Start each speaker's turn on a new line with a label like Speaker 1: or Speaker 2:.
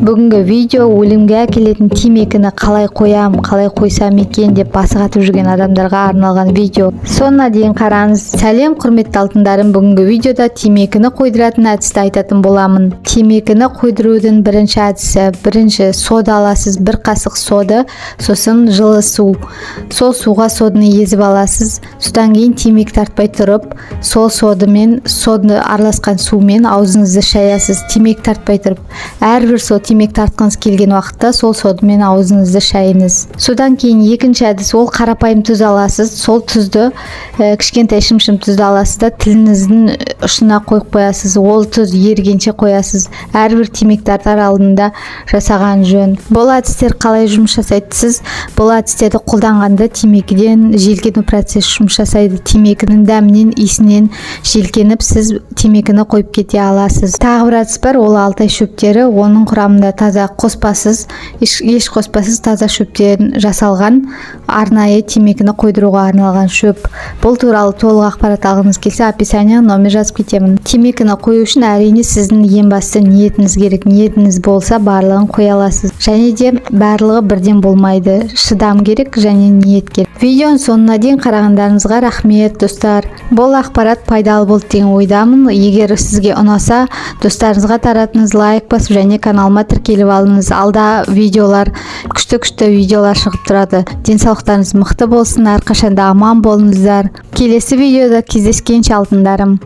Speaker 1: Бүгінгі видео өлімге әкелетін темекіні қалай қоям, қалай қойсам екен деп басы қатып жүрген адамдарға арналған видео. Соңына дейін қараңыз. Сәлем құрметті алтындарым, бүгінгі видеода темекіні қойдыратын әдісті айтатын боламын. Темекіні қойдырудың бірінші әдісі, бірінші сода аласыз, бір қасық сода, сосын жылы су. Сол суға соданы езіп аласыз. Содан кейін темекі тартпай тұрып, сол соды араласқан сумен аузыңызды шаясыз, темекі тартпай тұрып. Әрбір сол темекі тартқыңыз келген уақытта сол содымен аузыңызды шайыңыз. Содан кейін екінші әдіс, ол қарапайым тұз аласыз. Сол тұзды кішкентай шым-шым тұзды аласыз да тіліңіздің ұшына қойып қоясыз. Ол тұз ерігенше қоясыз. Әрбір темекі тартар алдында жасаған жөн. Бұл әдістер қалай жұмыс жасайды? Сіз бұл әдістерді қолданғанда темекіден желкену процесі жұмыс жасайды. Темекінің дәмінен, иісінен желкеніп, сіз темекіні қойып кете аласыз. Тағы бір әдіс бар, ол алтай шөптері. Оның құрамында таза қоспасыз, еш қоспасыз таза шөптен жасалған арнайы темекіні қойдыруға арналған шөп. Бұл туралы толық ақпарат алғыңыз келсе, описание номер жазып кетемін. Темекіні қою үшін әрине сіздің ең басты ниетіңіз керек. Ниетіңіз болса, барлығын қоя аласыз. Және де барлығы бірден болмайды. Шыдам керек және ниет керек. Видеоның соңына дейін қарағандарыңызға рахмет, достар. Бұл ақпарат пайдалы болды деген ойдамын. Егер сізге ұнаса, достарыңызға таратыңыз, лайк басып және каналыма тіркеліп алыңыз. Алда видеолар, күшті видеолар шығып тұрады. Денсаулықтарыңыз мықты болсын, әрқашанда аман болыңыздар. Келесі видеода кездескенше алтындарым.